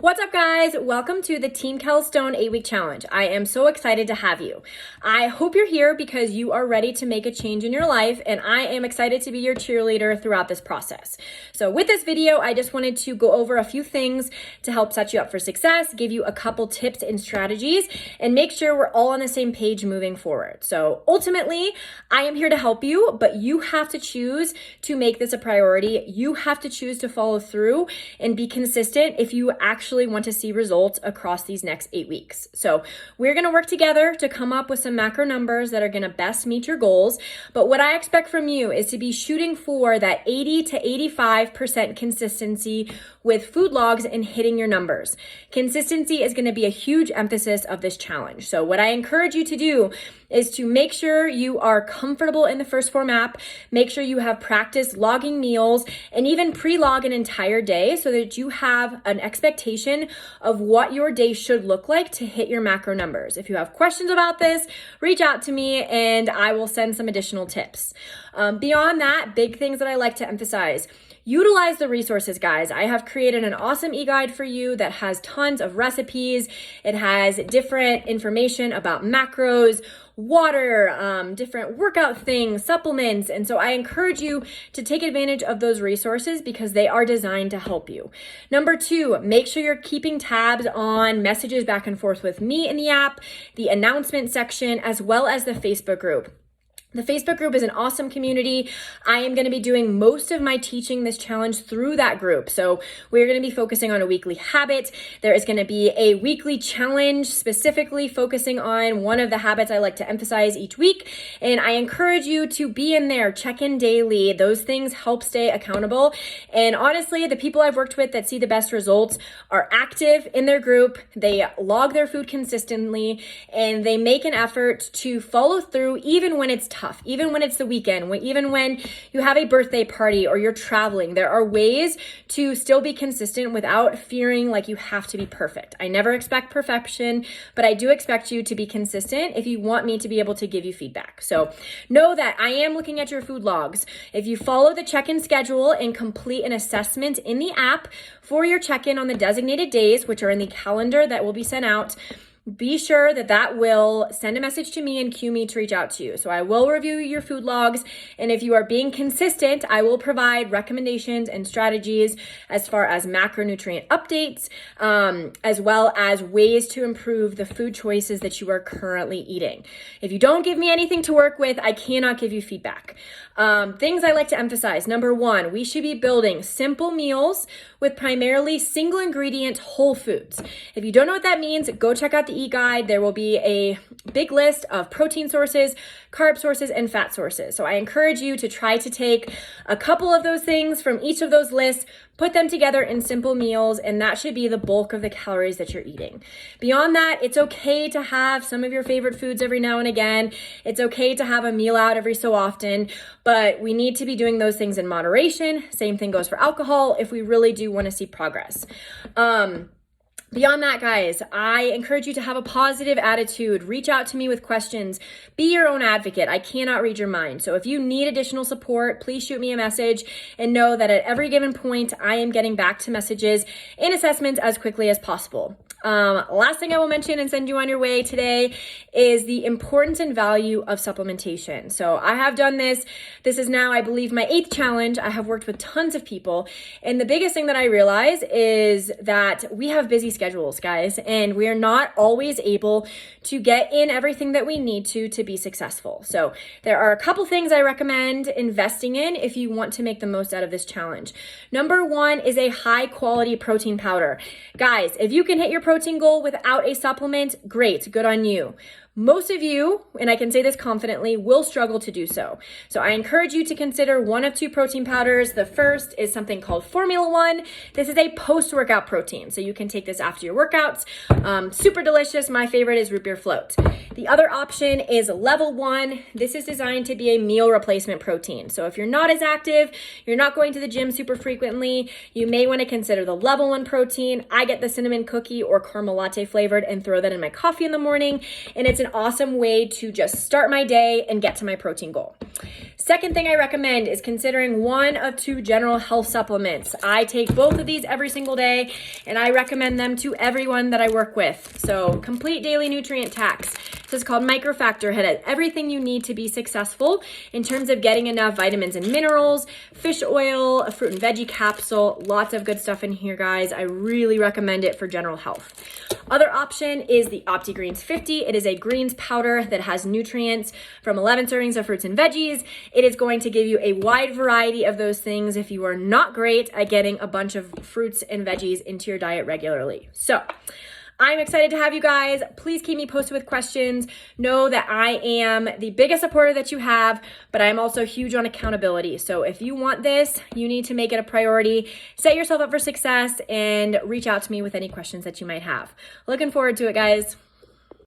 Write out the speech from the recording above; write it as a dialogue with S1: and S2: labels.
S1: What's up, guys? Welcome to the Team Kel Stone 8-Week Challenge. I am so excited to have you. I hope you're here because you are ready to make a change in your life, and I am excited to be your cheerleader throughout this process. So with this video, I just wanted to go over a few things to help set you up for success, give you a couple tips and strategies, and make sure we're all on the same page moving forward. So ultimately, I am here to help you, but you have to choose to make this a priority. You have to choose to follow through and be consistent if you actually want to see results across these next 8 weeks. So we're going to work together to come up with some macro numbers that are going to best meet your goals. But what I expect from you is to be shooting for that 80 to 85% consistency with food logs and hitting your numbers. Consistency is going to be a huge emphasis of this challenge. So what I encourage you to do is to make sure you are comfortable in the 1st Form app, make sure you have practiced logging meals, and even pre-log an entire day so that you have an expectation of what your day should look like to hit your macro numbers. If you have questions about this, reach out to me and I will send some additional tips. Beyond that, big things that I like to emphasize. Utilize the resources, guys. I have created an awesome e-guide for you that has tons of recipes. It has different information about macros, water, different workout things, supplements. And so I encourage you to take advantage of those resources because they are designed to help you. Number 2, make sure you're keeping tabs on messages back and forth with me in the app, the announcement section, as well as the Facebook group. The Facebook group is an awesome community. I am going to be doing most of my teaching this challenge through that group. So we're going to be focusing on a weekly habit. There is going to be a weekly challenge specifically focusing on one of the habits I like to emphasize each week. And I encourage you to be in there, check in daily. Those things help stay accountable. And honestly, the people I've worked with that see the best results are active in their group. They log their food consistently and they make an effort to follow through even when it's tough, even when it's the weekend, even when you have a birthday party or you're traveling. There are ways to still be consistent without feeling like you have to be perfect. I never expect perfection, but I do expect you to be consistent if you want me to be able to give you feedback. So know that I am looking at your food logs. If you follow the check-in schedule and complete an assessment in the app for your check-in on the designated days, which are in the calendar that will be sent out, be sure that will send a message to me and cue me to reach out to you. So I will review your food logs. And if you are being consistent, I will provide recommendations and strategies as far as macronutrient updates, as well as ways to improve the food choices that you are currently eating. If you don't give me anything to work with, I cannot give you feedback. Things I like to emphasize. Number 1, we should be building simple meals with primarily single ingredient whole foods. If you don't know what that means, go check out the e-guide. There will be a big list of protein sources, carb sources, and fat sources. So I encourage you to try to take a couple of those things from each of those lists, put them together in simple meals, and that should be the bulk of the calories that you're eating. Beyond that, it's okay to have some of your favorite foods every now and again. It's okay to have a meal out every so often, but we need to be doing those things in moderation. Same thing goes for alcohol if we really do want to see progress. Beyond that, guys, I encourage you to have a positive attitude. Reach out to me with questions. Be your own advocate. I cannot read your mind. So if you need additional support, please shoot me a message and know that at every given point, I am getting back to messages and assessments as quickly as possible. Last thing I will mention and send you on your way today is the importance and value of supplementation. So I have done this. This is now, I believe, my 8th challenge. I have worked with tons of people. And the biggest thing that I realize is that we have busy schedules, guys, and we are not always able to get in everything that we need to be successful. So there are a couple things I recommend investing in if you want to make the most out of this challenge. Number 1 is a high quality protein powder. Guys, if you can hit your protein goal without a supplement, great, good on you. Most of you, and I can say this confidently, will struggle to do so. So I encourage you to consider one of 2 protein powders. The first is something called Formula One. This is a post-workout protein, so you can take this after your workouts. Super delicious. My favorite is root beer float. The other option is Level 1. This is designed to be a meal replacement protein. So if you're not as active, you're not going to the gym super frequently, you may want to consider the Level 1 protein. I get the cinnamon cookie or caramel latte flavored and throw that in my coffee in the morning, and it's an awesome way to just start my day and get to my protein goal. Second thing I recommend is considering one of two general health supplements. I take both of these every single day, and I recommend them to everyone that I work with. So Complete Daily Nutrient Tax. This is called Microfactor. It has everything you need to be successful in terms of getting enough vitamins and minerals, fish oil, a fruit and veggie capsule, lots of good stuff in here, guys. I really recommend it for general health. Other option is the OptiGreens 50. It is a greens powder that has nutrients from 11 servings of fruits and veggies. It is going to give you a wide variety of those things if you are not great at getting a bunch of fruits and veggies into your diet regularly. So I'm excited to have you guys. Please keep me posted with questions. Know that I am the biggest supporter that you have, but I'm also huge on accountability. So if you want this, you need to make it a priority. Set yourself up for success and reach out to me with any questions that you might have. Looking forward to it, guys.